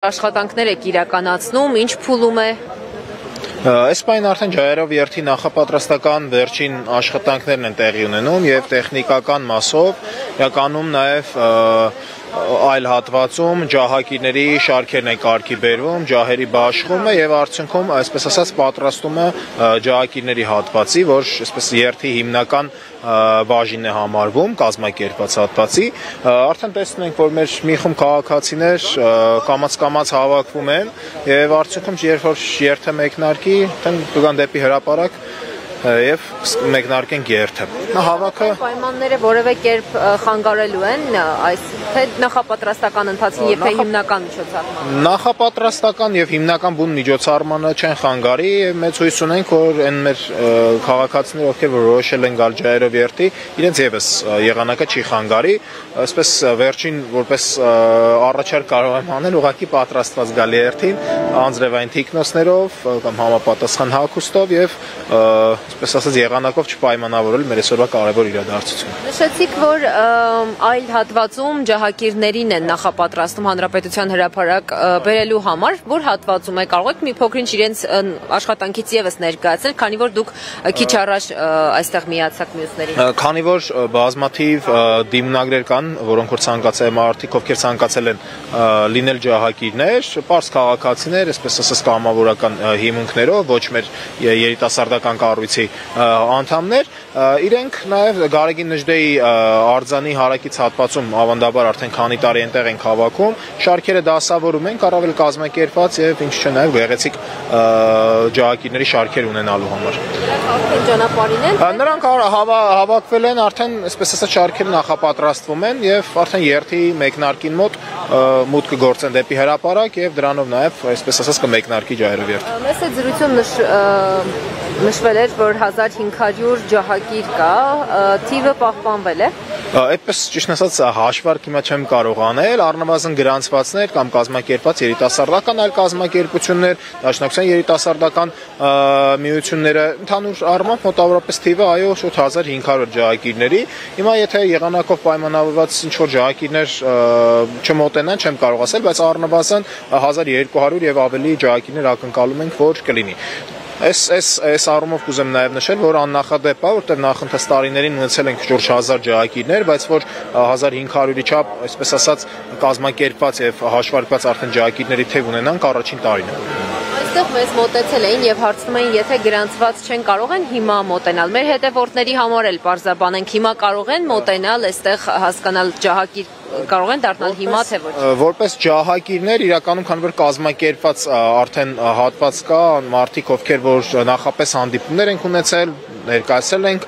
Աշխատանքներ եք իրականացնում, ինչ փուլում է։ Այս պայն արդեն ջահերով երթի նախապատրաստական վերջին աշխատանքներն են տեղի ունենում եւ տեխնիկական մասով իրականում նաեւ այլ հատվածում ջահակիրների շարքերն են կարգի բերվում, ջահերի բաշխումը եւ արդյունքում այսպես ասած պատրաստում է ջահակիրների հատվածի, որ այսպես երթի հիմնական բաժինն է համարվում կազմակերպված հատվածի, արդեն տեսնում ենք, որ մեր մի խումբ քաղաքացիներ կամաց հավաքվում են եւ արդյունքում երբ որ երթը մեկնարկի, արդեն կգան դեպի հրապարակ եւ մեկնարկեն երթը։ Հավաքը պայմանները որևէ կերպ խանգարելու են այս թե նախապատրաստական ընթացին եւ թե հիմնական միջոցառմանը։ Նախապատրաստական եւ հիմնական բուն միջոցառմանը չեն խանգարի եւ մեծ հույս ունենք, որ այն մեր քաղաքացիները, ովքեր որոշել են գալ ջահերով երթի, իրենց եւս եղանակը չի խանգարի, այսպես վերջին որպես առաջարկ կարող եմ անել ուղղակի պատրաստված գալ երթին անձրևային թիկնոցներով կամ համապատասխան հագուստով եւ այսպես ասած եղանակով չպայմանավորել մեր այսօրվա կարևոր իրադարձությունը։ Նշեցիք, որ այլ հատվածում ջահակիրներին են նախապատրաստում հանրապետության հրապարակ բերելու համար, որ հատվածում է կարող եք մի փոքրինչ իրենց աշխատանքից եւս ներկայացնել, քանի որ դուք քիչ առաջ այստեղ միացաք մյուսներին։ Քանի որ բազմաթիվ դիմնագրեր կան, որոնք որ ցանկացել մարդիկ, ովքեր ցանկացել են լինել ջահակիրներ, պարզ քաղաքացիներ, այսպես ասած կամավորական հիմունքներով, ոչ մեր երիտասարդական կառույցի անդամներ, իրենք նաև Գարեգին Նժդեի արձանի հարակից հատվածում ավանդաբար արդեն քանի տարի այնտեղ են հավաքում, շարքերը դասավորում են, առավել կազմակերպված եւ ինչ չէ նաև գեղեցիկ ջահակիրների շարքեր ունենալու համար։ Ճանապարհին են։ Նրանք հավաքվել են արդեն, այսպես ասած, շարքերը նախապատրաստվում են եւ արդեն երթի մեկնարկին մոտ մուտքը գործեն դեպի հրապարակ եւ դրանով նաև, այսպես ասած, կմեկնարկի ջահերով երթը։ Մեծ է զրույցում նշվել էր, որ 1500 ջահակիր կա, թիվը պահպանվել է։ Այդպես ճիշտ ասած հաշվարկ հիմա չեմ կարող անել, առնվազն գրանցվածներ կամ կազմակերպված երիտասարդական այլ կազմակերպություններ, դաշնակցության երիտասարդական միությունները ընդհանուր առմամբ մոտավորապես թիվը այո շուտ 1500 ջահակիրների։ Հիմա եթե եղանակով պայմանավորված ինչ որ ջահակիրներ չմոտենան, չեմ կարող ասել, բայց առնվազն 1200 եւ ավելի ջահակիրներ ակնկալում ենք, որ կլինի։ Այս առումով կուզեմ նաև նշել, որ աննախադեպ է, որտեղ նախընթաց տարիներին ունեցել ենք շուրջ 1000 ջահակիրներ, բայց որ 1500-ի չափ, այսպես ասած, կազմակերպված եւ հաշվարկված արդեն ջահակիրների թիվ ունենանք առաջին տարին է։ Այստեղ մեզ մոտեցել էին եւ հարցնում էին, եթե գրանցված չեն կարող են հիմա մոտենալ։ Մեր հետևորդների համար էլ պարզաբանենք, հիմա կարող են մոտենալ, այստեղ հասկանալ ջահակիր կարող են դառնալ հիմա թե ոչ։ Որպես ջահակիրներ իրականում քանի որ կազմակերպված արդեն հատված կա, մարդիկ ովքեր որ նախապես հանդիպումներ են ունեցել, ներկայացել ենք,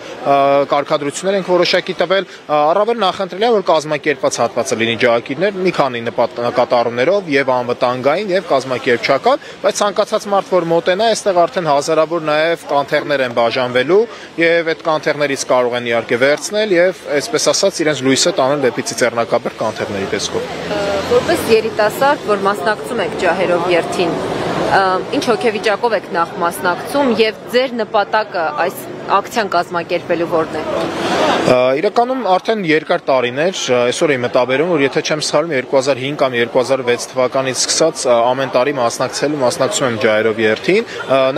կարգադրություններ ենք որոշակի տվել, առավել նախընտրելի է որ կազմակերպված հատվածը լինի ջահակիրներ մի քանի նկատառումներով եւ անվտանգային եւ կազմակերպչական, բայց ցանկացած մարդ որ մոտենա, այստեղ արդեն հազարավոր նաեւ կանթեղներ են բաժանվելու եւ այդ կանթեղներից կարող են իհարկե վերցնել եւ այսպես ասած իրենց լույսը տանել դեպի ծիծեռնակաբեր կանթեղների տեսքով։ Որպես երիտասարդ, որ մասնակցում եք ջահերով երթին, ինչ հոգեվիճակով եք նախ մասնակցում եւ ձեր նպատակը այս ակցիան կազմակերպելու որն է։ Իրականում արդեն երկար տարիներ, այսօր եմ մտաբերում, որ եթե չեմ սխալվում 2005 կամ 2006 թվականից սկսած ամեն տարի մասնակցում եմ ջահերով երթին,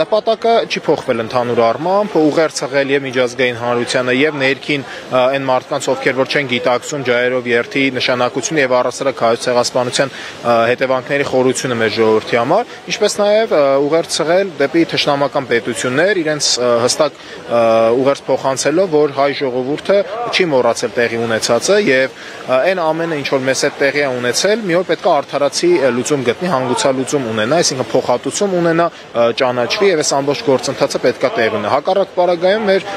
նպատակը չի փոխվել ընդհանուր առմամբ, ուղերձել եւ միջազգային հանրությանը եւ ներքին այն մարդկանց, ովքեր որ չեն գիտակցում ջահերով երթի նշանակությունը եւ առասարակ հայոց ցեղասպանության հետևանքների խորությունը մեր ժողովրդի համար, ինչպես նաեւ ուղերձել դեպի թշնամական պետություններ, իրենց հստակ ուղերձ փոխանցելով, որ հայ ժողովուրդը չի մոռացել տեղի ունեցածը եւ այն ամենը ինչ որ մեզ հետ տեղի է ունեցել, մի օր պետք է արդարացի լուծում գտնի, հանգուցալուծում ունենա, այսինքն փոխհատուցում ունենա, ճանաչվի եւ այս ամբողջ գործընթացը պետք է տեղի ունենա։ Հակառակ պարագայում մեր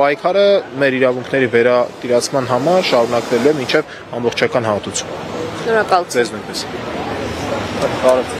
պայքարը մեր իրավունքների վերատիրացման համար շարունակվելու է մինչեւ ամբողջական հատուցում։ Շնորհակալություն։ Ձեզ նույնպես։